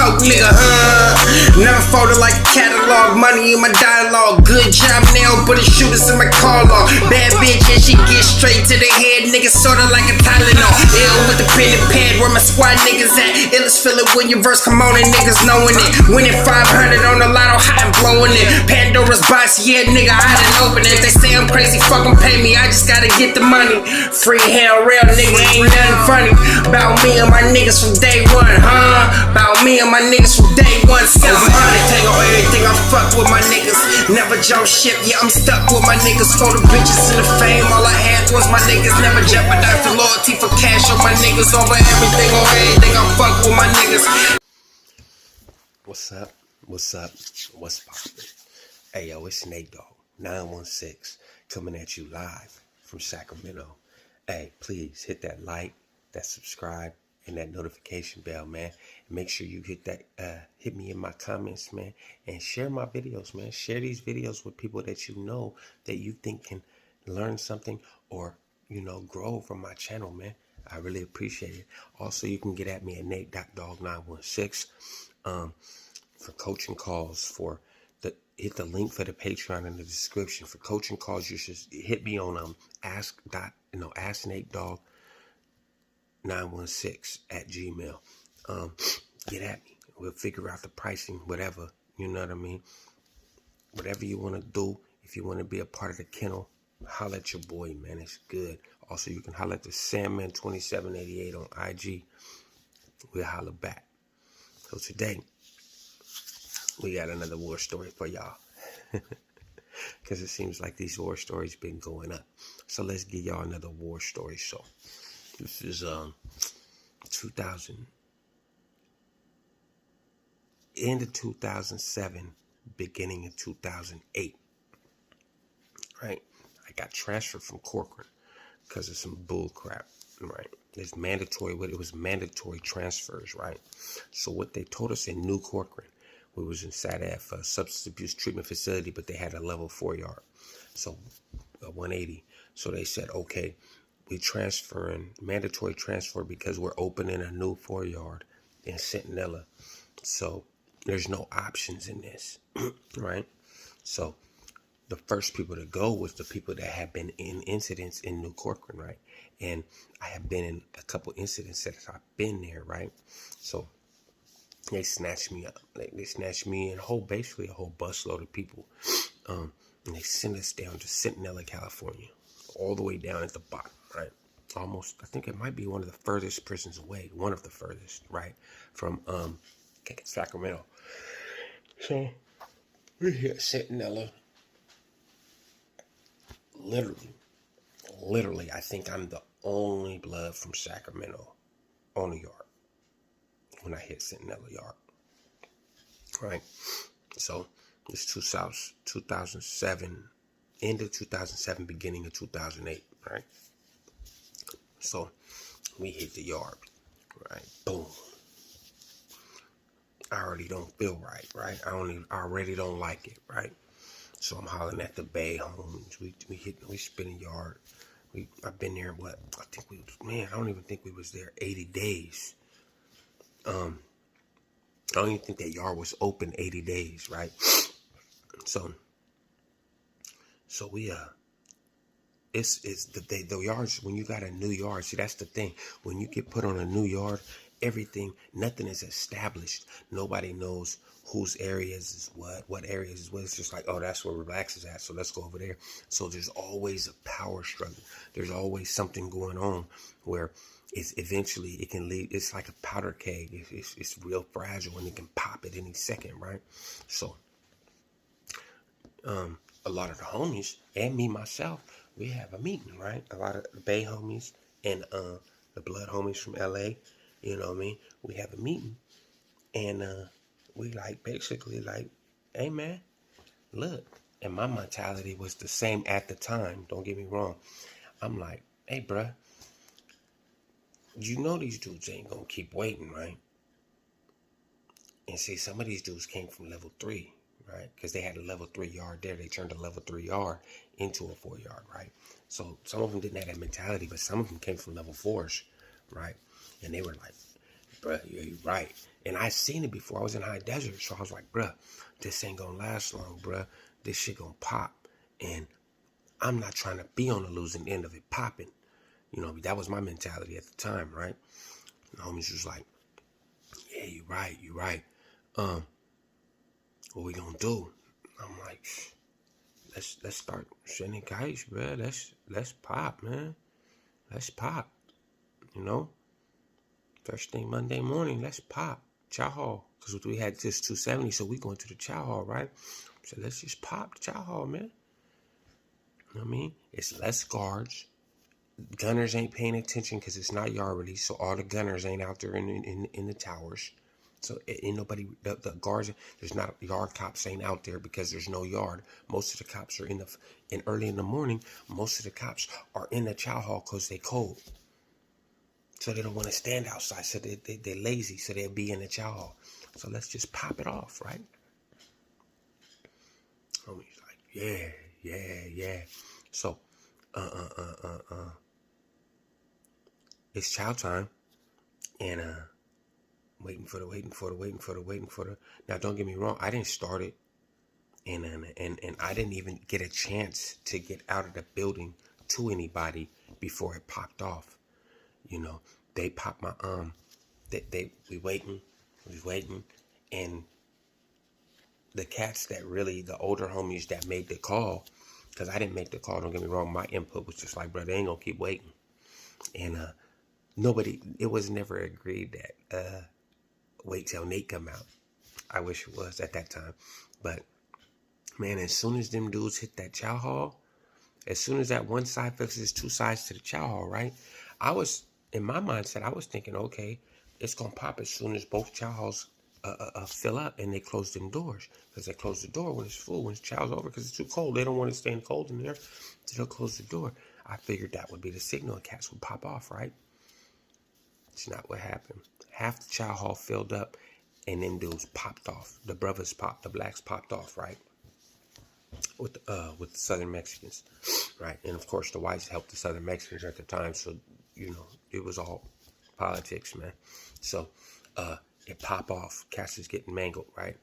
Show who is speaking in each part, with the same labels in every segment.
Speaker 1: coke, nigga, Never folded like a catalog, money in my dialogue. Good job now, but the shooters in my car log. Bad bitch and she get straight to the head, nigga, sorta like a Tylenol. Ill with the pen and pad, where my squad niggas at. Illest feeling when your verse come on and niggas knowing it. Winning 500 on the lotto, hot and blowing it. Pandora's box, yeah, nigga, I didn't open it. They say I'm crazy, fucking pay me, I just gotta get the money. Free hell, real nigga, ain't nothing funny. About me and my niggas from day one, About me and my niggas from day one. 700, take on everything, I fuck with my niggas. Never jump ship, yeah, I'm stuck with my niggas. For the bitches and the fame, all I had was my niggas. Never jeopardize the loyalty for cash on my niggas. Over everything, on everything, I fuck with my niggas.
Speaker 2: What's up? What's up? What's poppin'? Hey yo, it's NateDoggSac916 coming at you live from Sacramento. Hey, please hit that like, that subscribe, and that notification bell, man. Make sure you hit that, hit me in my comments, man, and share my videos, man. Share these videos with people that you know that you think can learn something or, you know, grow from my channel, man. I really appreciate it. Also, you can get at me at NateDoggSac916 for coaching calls. For the hit the link for the Patreon in the description. For coaching calls, you should hit me on ask NateDoggSac916 @gmail. Get at me. We'll figure out the pricing, whatever. You know what I mean? Whatever you want to do. If you want to be a part of the kennel, holla at your boy, man. It's good. Also, you can holla at the Sandman2788 on IG. We'll holla back. So today, we got another war story for y'all. Because it seems like these war stories been going up. So let's give y'all another war story. So this is 2000, end of 2007, beginning of 2008. Right? I got transferred from Corcoran because of some bull crap. Right? It's mandatory. It was mandatory transfers. Right? So what they told us in New Corcoran, we was inside of a substance abuse treatment facility, but they had a level 4 yard, so a 180. So they said, okay, we transferring, mandatory transfer, because we're opening a new 4 yard in Centinela. So there's no options in this, right? So the first people to go was the people that have been in incidents in New Corcoran, right? And I have been in a couple incidents that I've been there, right? So they snatched me up. They snatched me and basically a whole busload of people. And they sent us down to Centinela, California, all the way down at the bottom, right? Almost, I think it might be one of the furthest prisons away, one of the furthest, right, from Sacramento. So we're here at Centinela. Literally, I think I'm the only blood from Sacramento on the yard when I hit Centinela yard, right? So this 2007, end of 2007, beginning of 2008, right? So we hit the yard, right? Boom. I already don't feel right, right? I already don't like it, right? So I'm hollering at the Bay homes. We spin a yard. I've been there, I don't even think we was there 80 days. I don't even think that yard was open 80 days, right? So we it's the yards, when you got a new yard. See, that's the thing. When you get put on a new yard, nothing is established. Nobody knows whose areas is what areas is what. It's just like, oh, that's where Relax is at, so let's go over there. So there's always a power struggle. There's always something going on where eventually it can lead. It's like a powder keg. It's real fragile and it can pop at any second, right? So a lot of the homies and me myself, we have a meeting, right? A lot of the Bay homies and the blood homies from LA, you know what I mean? We have a meeting and we basically hey man, look. And my mentality was the same at the time. Don't get me wrong. I'm like, hey bruh, you know these dudes ain't gonna keep waiting, right? And see, some of these dudes came from level 3, right? Because they had a level 3 yard there. They turned a level 3 yard into a 4 yard, right? So some of them didn't have that mentality, but some of them came from level 4s, right? And they were like, bruh, yeah, you're right. And I seen it before. I was in high desert, so I was like, bruh, this ain't gonna last long, bruh. This shit gonna pop. And I'm not trying to be on the losing end of it popping. You know, that was my mentality at the time, right? And the homies was like, yeah, you're right. What we gonna do? I'm like, let's start sending kites, bruh. Let's pop, man. Let's pop. You know? First thing Monday morning, let's pop. Chow hall. Because we had just 270, so we going to the chow hall, right? So let's just pop the chow hall, man. You know what I mean? It's less guards. Gunners ain't paying attention because it's not yard release, so all the gunners ain't out there in the towers. So ain't nobody, the guards, there's not, yard cops ain't out there because there's no yard. Most of the cops are in early in the morning, most of the cops are in the chow hall because they cold. So they don't want to stand outside, so they're lazy, so they'll be in the chow hall. So let's just pop it off, right? Homie's like, yeah. So, it's chow time, and waiting for the. Now, don't get me wrong, I didn't start it, and I didn't even get a chance to get out of the building to anybody before it popped off. You know, they popped my we waiting, and the cats that really, the older homies that made the call, because I didn't make the call, don't get me wrong, my input was just like, bro, they ain't gonna keep waiting. And it was never agreed that wait till Nate come out. I wish it was at that time. But man, as soon as them dudes hit that chow hall, as soon as that one side fixes two sides to the chow hall, right? I was, in my mindset, I was thinking, okay, it's going to pop as soon as both chow halls fill up and they close them doors. Because they close the door when it's full, when it's chow's over, because it's too cold. They don't want to stay in cold in there, so they'll close the door. I figured that would be the signal and cats would pop off, right? It's not what happened. Half the chow hall filled up and them dudes popped off. The brothers popped, the blacks popped off, right? With the Southern Mexicans, right? And of course the whites helped the Southern Mexicans at the time, so you know it was all politics, man. So it pop off, cats is getting mangled, right?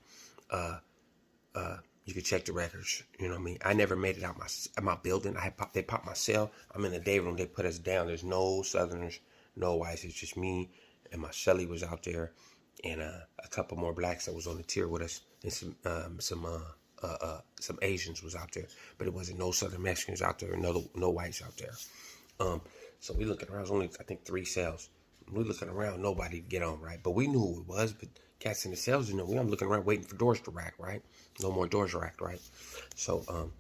Speaker 2: You can check the records, you know what I mean? I never made it out my building. They popped my cell. I'm in the day room. They put us down. There's no Southerners, no whites. It's just me and my Shelly was out there, and a couple more blacks that was on the tier with us, and some Asians was out there, but it wasn't no Southern Mexicans out there, no whites out there. So we looking around. It was only, I think, 3 cells. We looking around, nobody get on, right? But we knew who it was, but cats in the cells, you know, I'm looking around waiting for doors to rack, right? No more doors racked, right? So,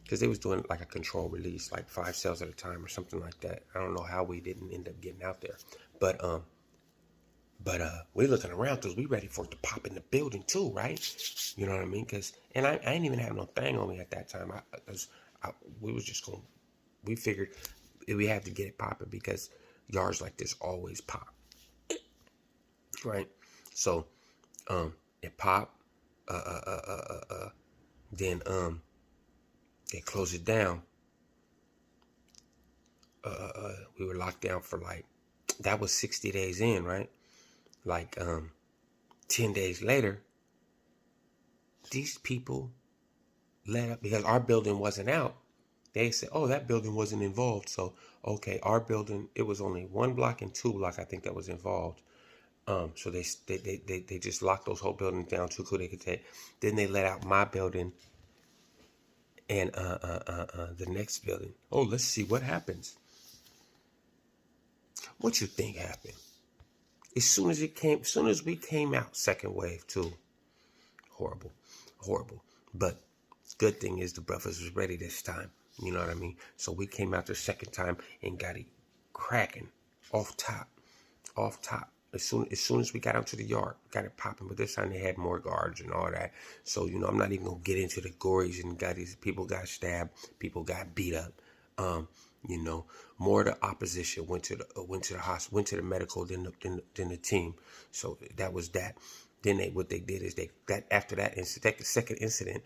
Speaker 2: because they was doing like a control release, like 5 cells at a time or something like that. I don't know how we didn't end up getting out there, but we looking around because we ready for it to pop in the building too, right? You know what I mean? And I ain't even have no thing on me at that time. We figured we had to get it popping because yards like this always pop, right? So, it popped. Then they closed it down. We were locked down for that was 60 days in, right? 10 days later, these people let up because our building wasn't out. They said, oh, that building wasn't involved. So, okay, our building, it was only 1 block and 2 block, I think, that was involved. So they just locked those whole buildings down too cool they could take. Then they let out my building and the next building. Oh, let's see what happens. What you think happened? As soon as we came out, second wave too. Horrible. But good thing is the brothers was ready this time. You know what I mean? So we came out the second time and got it cracking off top. As soon as we got out to the yard, got it popping. But this time they had more guards and all that. So, you know, I'm not even gonna get into the gories and these people got stabbed, people got beat up. You know, more of the opposition went to the hospital, went to the medical than the team. So that was that. Then what they did is after that incident, the second incident,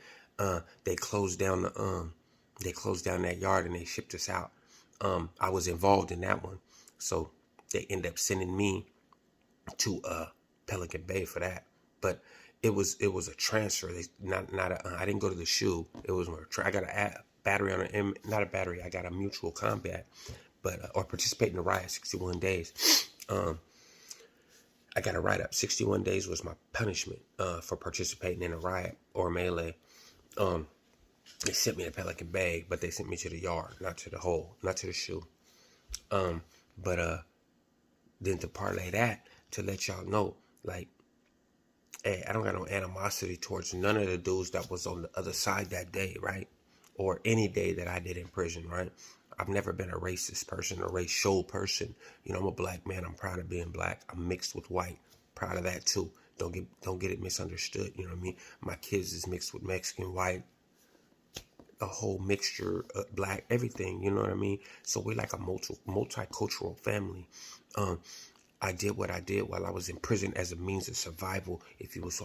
Speaker 2: they closed down that yard and they shipped us out. I was involved in that one, so they ended up sending me to Pelican Bay for that. But it was a transfer. I didn't go to the SHU. It was I got a battery on an not a battery. I got a mutual combat, but or participate in the riot 61 days. I got a write-up. 61 days was my punishment for participating in a riot or melee. They sent me to Pelican Bay, but they sent me to the yard, not to the hole, not to the SHU. But then to parlay that, to let y'all know, like, hey, I don't got no animosity towards none of the dudes that was on the other side that day, right? Or any day that I did in prison, right? I've never been a racist person, a racial person. You know, I'm a black man. I'm proud of being black. I'm mixed with white. Proud of that too. Don't get it misunderstood. You know what I mean? My kids is mixed with Mexican, white, a whole mixture of black, everything. You know what I mean? So we're like a multicultural family. I did what I did while I was in prison as a means of survival. If you was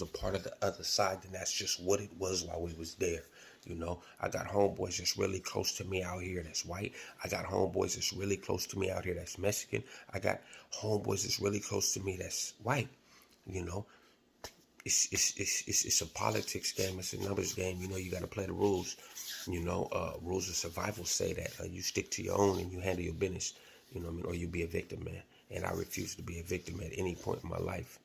Speaker 2: a part of the other side, then that's just what it was while we was there. You know, I got homeboys that's really close to me out here that's white. I got homeboys that's really close to me out here that's Mexican. I got homeboys that's really close to me that's white. You know, it's a politics game. It's a numbers game. You know, you got to play the rules. You know, rules of survival say that you stick to your own and you handle your business. You know what I mean? Or you be a victim, man. And I refuse to be a victim at any point in my life.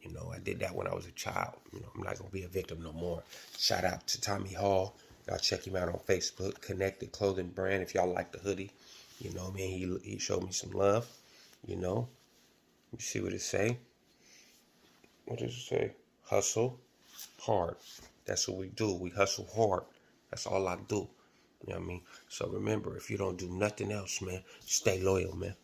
Speaker 2: You know, I did that when I was a child. You know, I'm not going to be a victim no more. Shout out to Tommy Hall. Y'all check him out on Facebook. Connected Clothing Brand. If y'all like the hoodie, you know, man, he showed me some love. You know, you see what it say? What does it say? Hustle hard. That's what we do. We hustle hard. That's all I do. You know what I mean? So remember, if you don't do nothing else, man, stay loyal, man.